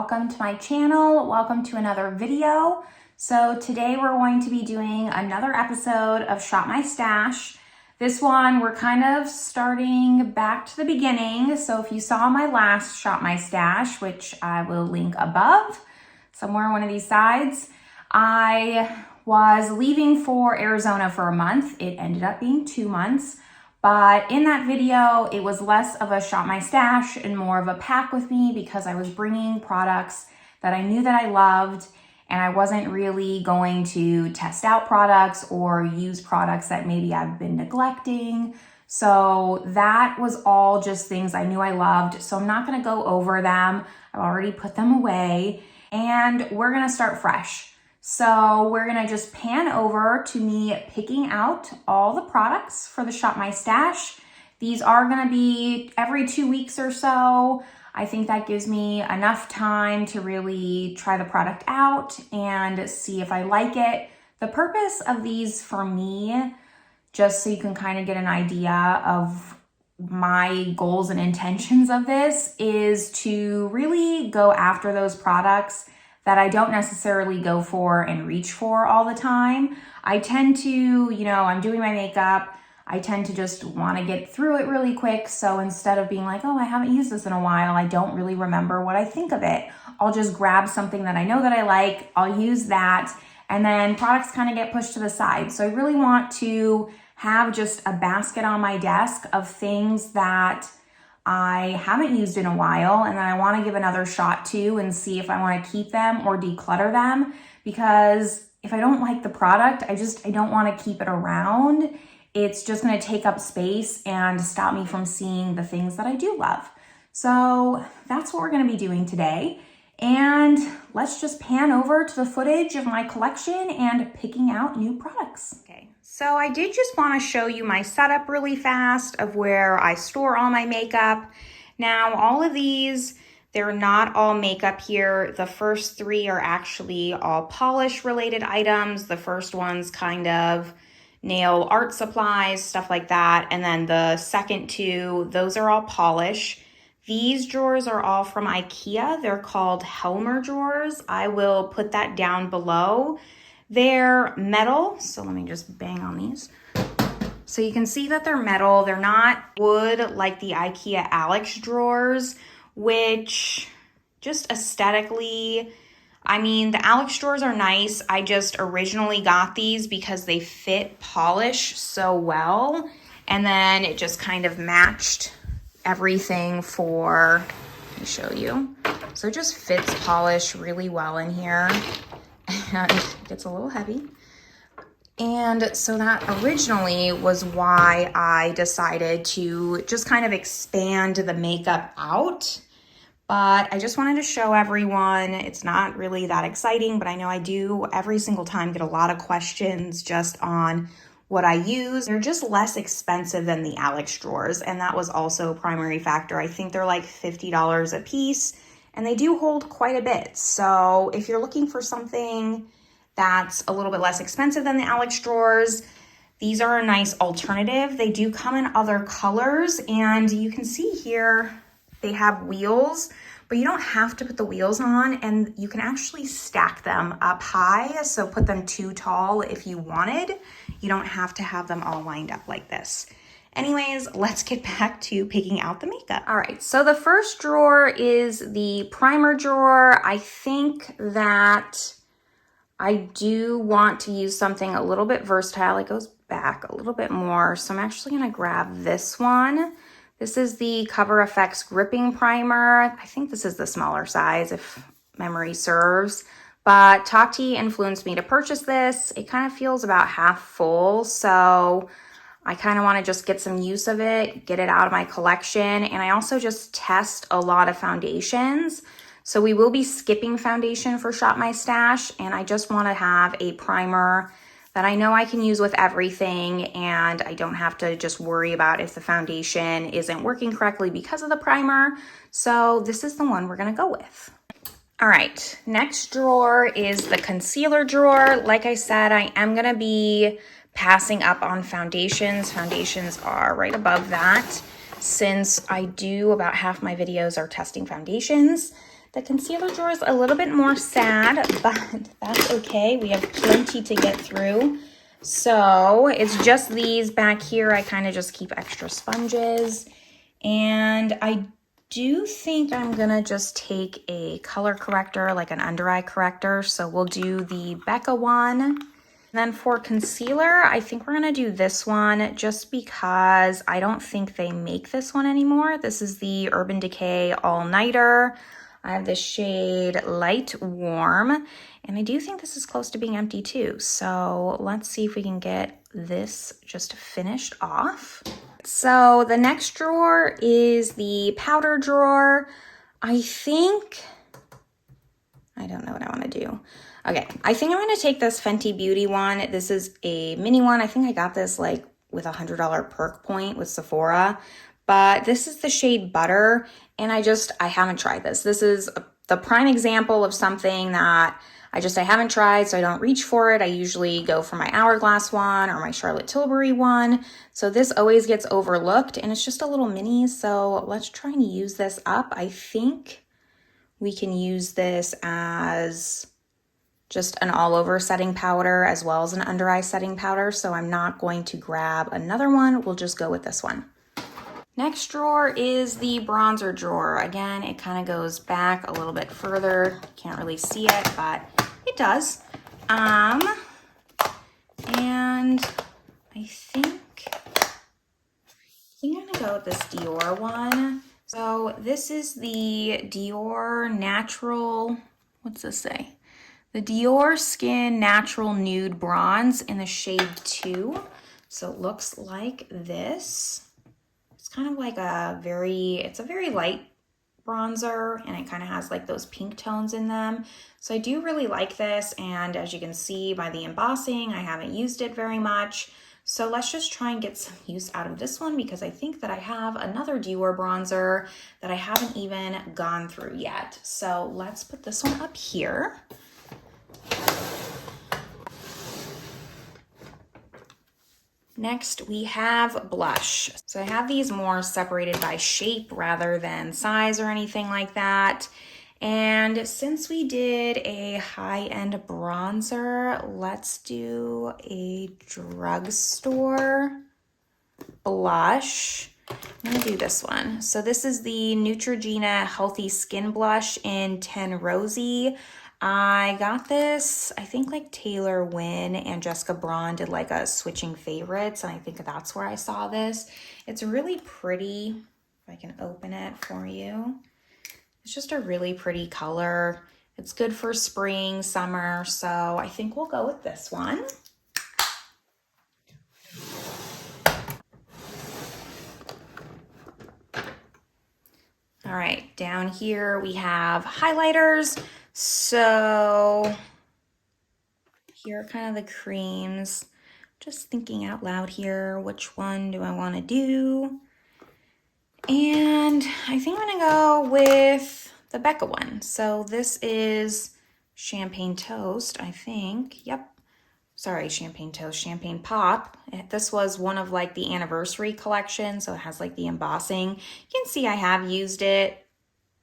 welcome to my channel. Welcome to another video. So today we're going to be doing another episode of Shop My Stash. This one, we're kind of starting back to the beginning. So if you saw my last Shop My Stash, which I will link above, somewhere on one of these sides, I was leaving for Arizona for a month. It ended up being 2 months. But in that video, it was less of a Shop My Stash and more of a pack with me because I was bringing products that I knew that I loved, and I wasn't really going to test out products or use products that maybe I've been neglecting. So that was all just things I knew I loved. So I'm not gonna go over them. I've already put them away, and we're gonna start fresh. So we're gonna just pan over to me picking out all the products for the Shop My Stash. These are gonna be every 2 weeks or so. I think that gives me enough time to really try the product out and see if I like it. The purpose of these for me, just so you can kind of get an idea of my goals and intentions of this, is to really go after those products that I don't necessarily go for and reach for all the time. I tend to, I'm doing my makeup, I tend to just want to get through it really quick. So instead of being like, oh, I haven't used this in a while, I don't really remember what I think of it, I'll just grab something that I know that I like, I'll use that, and then products kind of get pushed to the side. So I really want to have just a basket on my desk of things that I haven't used in a while and then I want to give another shot to and see if I want to keep them or declutter them, because if I don't like the product, I don't want to keep it around. It's just going to take up space and stop me from seeing the things that I do love. So that's what we're going to be doing today. And let's just pan over to the footage of my collection and picking out new products. Okay. So I did just want to show you my setup really fast of where I store all my makeup. Now, all of these, they're not all makeup here. The first 3 are actually all polish related items. The first one's kind of nail art supplies, stuff like that. And then the second 2, those are all polish. These drawers are all from Ikea. They're called Helmer drawers. I will put that down below. They're metal, so let me just bang on these. So you can see that they're metal. They're not wood like the Ikea Alex drawers, which just aesthetically, the Alex drawers are nice. I just originally got these because they fit polish so well, and then it just kind of matched everything for, let me show you. So it just fits polish really well in here. And it gets a little heavy. And so that originally was why I decided to just kind of expand the makeup out. But I just wanted to show everyone. It's not really that exciting, but I know I do every single time get a lot of questions just on what I use. They're just less expensive than the Alex drawers, and that was also a primary factor. I think they're like $50 a piece, and they do hold quite a bit. So if you're looking for something that's a little bit less expensive than the Alex drawers, these are a nice alternative. They do come in other colors, and you can see here they have wheels, but you don't have to put the wheels on, and you can actually stack them up high, so put them too tall if you wanted. You don't have to have them all lined up like this. Anyways, let's get back to picking out the makeup. All right, so the first drawer is the primer drawer. I think that I do want to use something a little bit versatile. It goes back a little bit more, so I'm actually gonna grab this one. This is the Cover FX Gripping Primer. I think this is the smaller size if memory serves, but Tati influenced me to purchase this. It kind of feels about half full, so I kind of want to just get some use of it, get it out of my collection, and I also just test a lot of foundations. So we will be skipping foundation for Shop My Stash, and I just want to have a primer that I know I can use with everything, and I don't have to just worry about if the foundation isn't working correctly because of the primer. So this is the one we're going to go with. All right, next drawer is the concealer drawer. Like I said, I am going to be passing up on foundations. Foundations are right above that, since I do about half my videos are testing foundations. The concealer drawer is a little bit more sad, but that's okay. We have plenty to get through. So it's just these back here. I kind of just keep extra sponges. And I do think I'm gonna just take a color corrector, like an under eye corrector. So we'll do the Becca one. And then for concealer, I think we're gonna do this one just because I don't think they make this one anymore. This is the Urban Decay All Nighter. I have the shade Light Warm, and I do think this is close to being empty too. So let's see if we can get this just finished off. So the next drawer is the powder drawer. I don't know what I want to do. Okay, I think I'm going to take this Fenty Beauty one. This is a mini one. I think I got this like with a $100 perk point with Sephora. But this is the shade Butter, and I haven't tried this. This is the prime example of something that I haven't tried, so I don't reach for it. I usually go for my Hourglass one or my Charlotte Tilbury one. So this always gets overlooked, and it's just a little mini, so let's try and use this up. I think we can use this as just an all-over setting powder as well as an under-eye setting powder, so I'm not going to grab another one. We'll just go with this one. Next drawer is the bronzer drawer. Again, it kind of goes back a little bit further. Can't really see it, but it does. And I think I'm gonna go with this Dior one. So this is the Dior Natural, what's this say? The Diorskin Natural Nude Bronze in the shade 2. So it looks like this. Kind of like it's a very light bronzer, and it kind of has like those pink tones in them. So I do really like this, and as you can see by the embossing, I haven't used it very much. So let's just try and get some use out of this one, because I think that I have another Dior bronzer that I haven't even gone through yet. So let's put this one up here. Next, we have blush. So I have these more separated by shape rather than size or anything like that. And since we did a high-end bronzer, let's do a drugstore blush. I'm gonna do this one. So this is the Neutrogena Healthy Skin Blush in 10 Rosy. I got this, I think like Taylor Wynn and Jessica Braun did like a switching favorites, and I think that's where I saw this. It's really pretty. If I can open it for you. It's just a really pretty color. It's good for spring, summer, so I think we'll go with this one. All right, down here we have highlighters. So here are kind of the creams. Just thinking out loud here, which one do I want to do? And I think I'm gonna go with the Becca one. So this is Champagne Toast, I think. Yep. Sorry, Champagne Toast, Champagne Pop. This was one of like the anniversary collection, so it has like the embossing. You can see I have used it.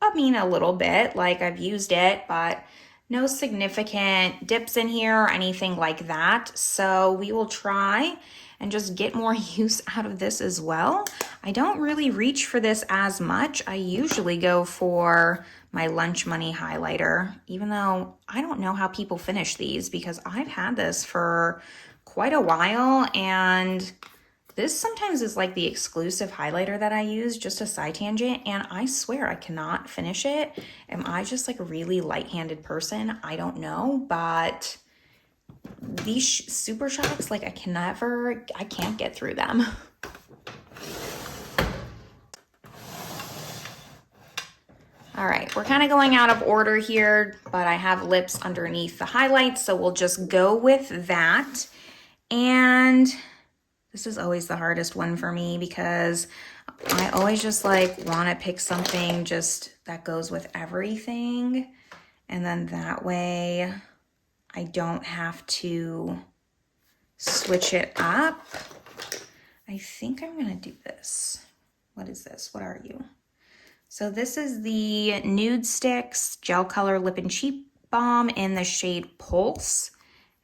I mean, a little bit, like I've used it, but no significant dips in here or anything like that. So we will try and just get more use out of this as well. I don't really reach for this as much. I usually go for my Lunch Money highlighter, even though I don't know how people finish these, because I've had this for quite a while, and this sometimes is like the exclusive highlighter that I use, just a side tangent, and I swear I cannot finish it. Am I just like a really light-handed person? I don't know, but these Super Shocks, like I can't get through them. All right, we're kind of going out of order here, but I have lips underneath the highlights, so we'll just go with that. And this is always the hardest one for me, because I always just like want to pick something just that goes with everything. And then that way I don't have to switch it up. I think I'm going to do this. What is this? What are you? So this is the Nude Sticks Gel Color Lip and Cheek Balm in the shade Pulse.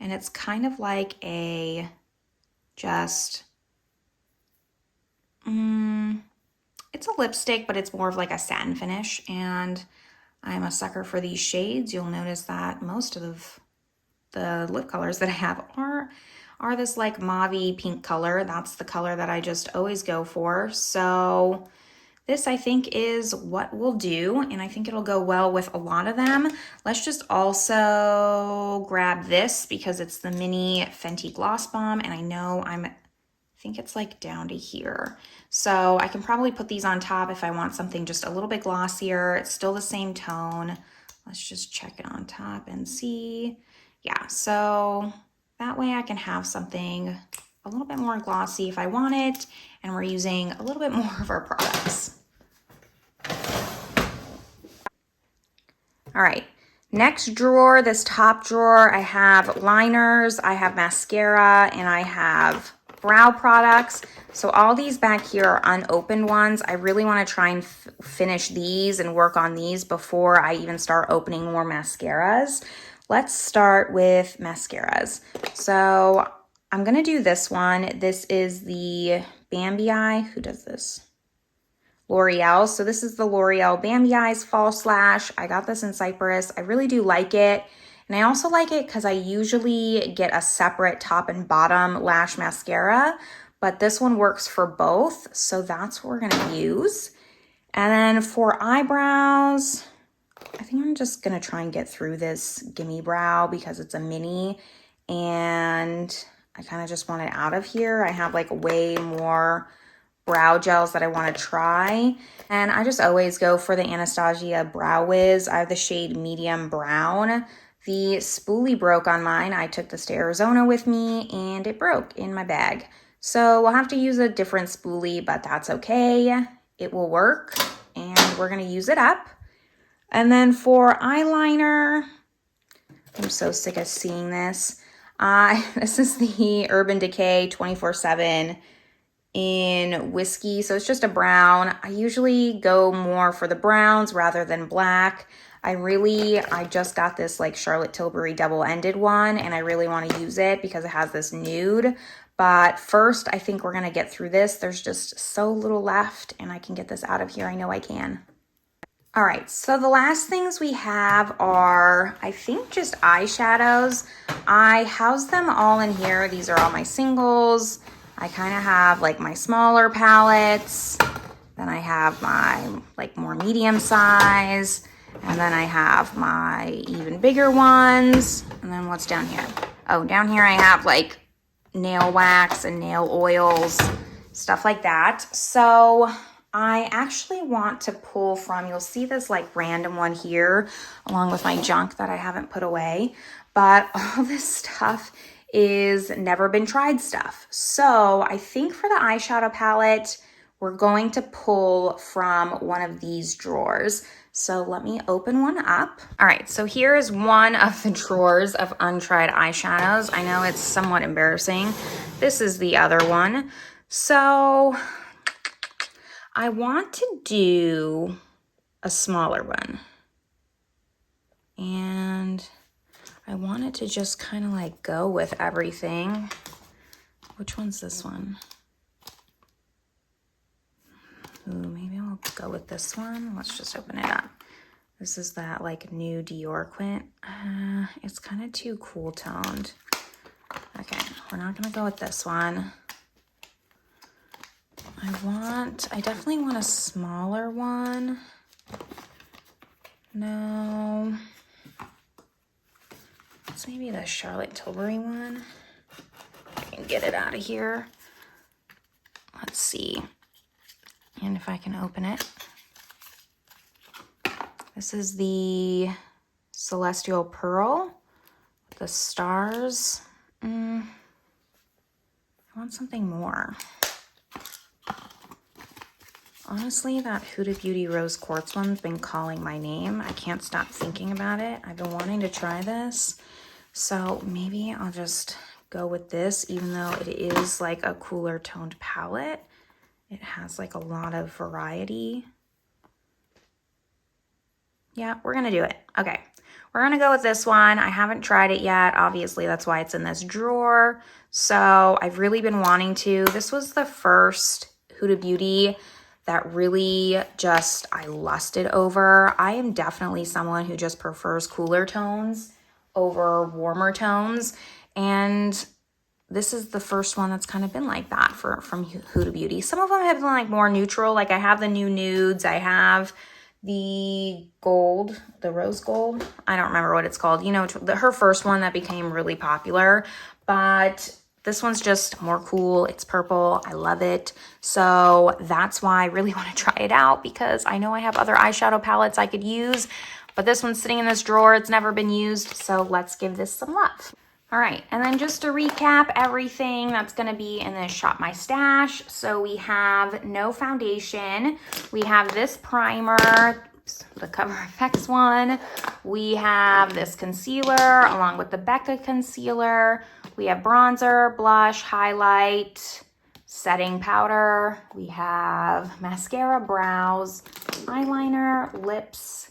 And it's kind of like a just, it's a lipstick, but it's more of like a satin finish. And I'm a sucker for these shades. You'll notice that most of the lip colors that I have are this like mauve-y pink color. That's the color that I just always go for. So this, I think, is what we'll do, and I think it'll go well with a lot of them. Let's just also grab this because it's the mini Fenty Gloss Bomb, and I know I think it's like down to here. So I can probably put these on top if I want something just a little bit glossier. It's still the same tone. Let's just check it on top and see. Yeah, so that way I can have something a little bit more glossy if I want it, and we're using a little bit more of our products. All right, next drawer, this top drawer, I have liners, I have mascara, and I have brow products. So all these back here are unopened ones. I really want to try and finish these and work on these before I even start opening more mascaras. Let's start with mascaras. So I'm going to do this one. This is the Bambi Eye. Who does this? L'Oreal. So this is the L'Oreal Bambi Eyes False Lash. I got this in Cyprus. I really do like it. And I also like it because I usually get a separate top and bottom lash mascara, but this one works for both. So that's what we're going to use. And then for eyebrows, I think I'm just going to try and get through this Gimme Brow because it's a mini and I kind of just want it out of here. I have like way more brow gels that I want to try. And I just always go for the Anastasia Brow Wiz. I have the shade Medium Brown. The spoolie broke on mine. I took this to Arizona with me and it broke in my bag. So we'll have to use a different spoolie, but that's okay. It will work and we're going to use it up. And then for eyeliner, I'm so sick of seeing this. This is the Urban Decay 24/7 in whiskey. So it's just a brown. I usually go more for the browns rather than black. I just got this like Charlotte Tilbury double-ended one and I really want to use it because it has this nude. But first, I think we're going to get through this. There's just so little left and I can get this out of here. I know I can. All right, so the last things we have are, I think, just eyeshadows. I house them all in here. These are all my singles. I kind of have like my smaller palettes. Then I have my like more medium size. And then I have my even bigger ones. And then what's down here? Oh, down here I have like nail wax and nail oils, stuff like that. So I actually want to pull from, you'll see this like random one here along with my junk that I haven't put away, but all this stuff is never been tried stuff. So I think for the eyeshadow palette, we're going to pull from one of these drawers. So let me open one up. All right, so here is one of the drawers of untried eyeshadows. I know it's somewhat embarrassing. This is the other one. So I want to do a smaller one. And I want it to just kind of like go with everything. Which one's this one? Ooh, maybe I'll go with this one. Let's just open it up. This is that like new Diorskin. It's kind of too cool toned. Okay, we're not gonna go with this one. I definitely want a smaller one. No. It's maybe the Charlotte Tilbury one. I can get it out of here. Let's see. And if I can open it. This is the Celestial Pearl, the stars. I want something more. Honestly, that Huda Beauty Rose Quartz one's been calling my name. I can't stop thinking about it. I've been wanting to try this. So maybe I'll just go with this, even though it is like a cooler toned palette. It has like a lot of variety. Yeah, we're gonna do it. Okay, we're gonna go with this one. I haven't tried it yet. Obviously, that's why it's in this drawer. So I've really been wanting to. This was the first Huda Beauty that really just I lusted over. I am definitely someone who just prefers cooler tones over warmer tones. And this is the first one that's kind of been like that from Huda Beauty. Some of them have been like more neutral. Like I have the new nudes. I have the gold, the rose gold. I don't remember what it's called. You know, her first one that became really popular. But this one's just more cool. It's purple. I love it. So that's why I really want to try it out, because I know I have other eyeshadow palettes I could use. But this one's sitting in this drawer. It's never been used. So let's give this some love. All right, and then just to recap everything that's gonna be in this Shop My Stash. So we have no foundation. We have this primer, the Cover FX one. We have this concealer along with the Becca concealer. We have bronzer, blush, highlight, setting powder. We have mascara, brows, eyeliner, lips,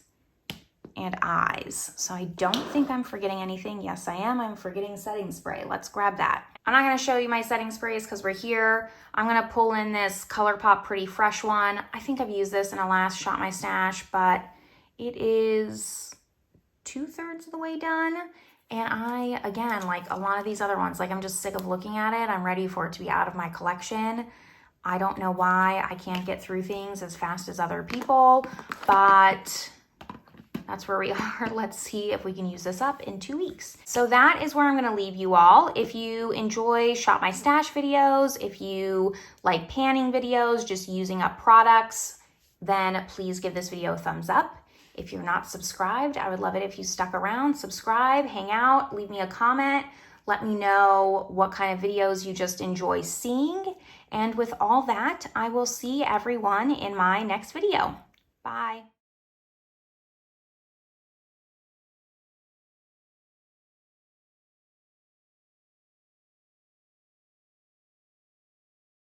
and eyes. So I don't think I'm forgetting anything. Yes, I am. I'm forgetting setting spray. Let's grab that. I'm not going to show you my setting sprays because we're here. I'm going to pull in this Colourpop Pretty Fresh one. I think I've used this in a last Shop My Stash, but it is 2/3 of the way done. And I, again, like a lot of these other ones, like I'm just sick of looking at it. I'm ready for it to be out of my collection. I don't know why I can't get through things as fast as other people, but that's where we are. Let's see if we can use this up in 2 weeks. So that is where I'm gonna leave you all. If you enjoy Shop My Stash videos, if you like panning videos, just using up products, then please give this video a thumbs up. If you're not subscribed, I would love it if you stuck around, subscribe, hang out, leave me a comment. Let me know what kind of videos you just enjoy seeing. And with all that, I will see everyone in my next video. Bye.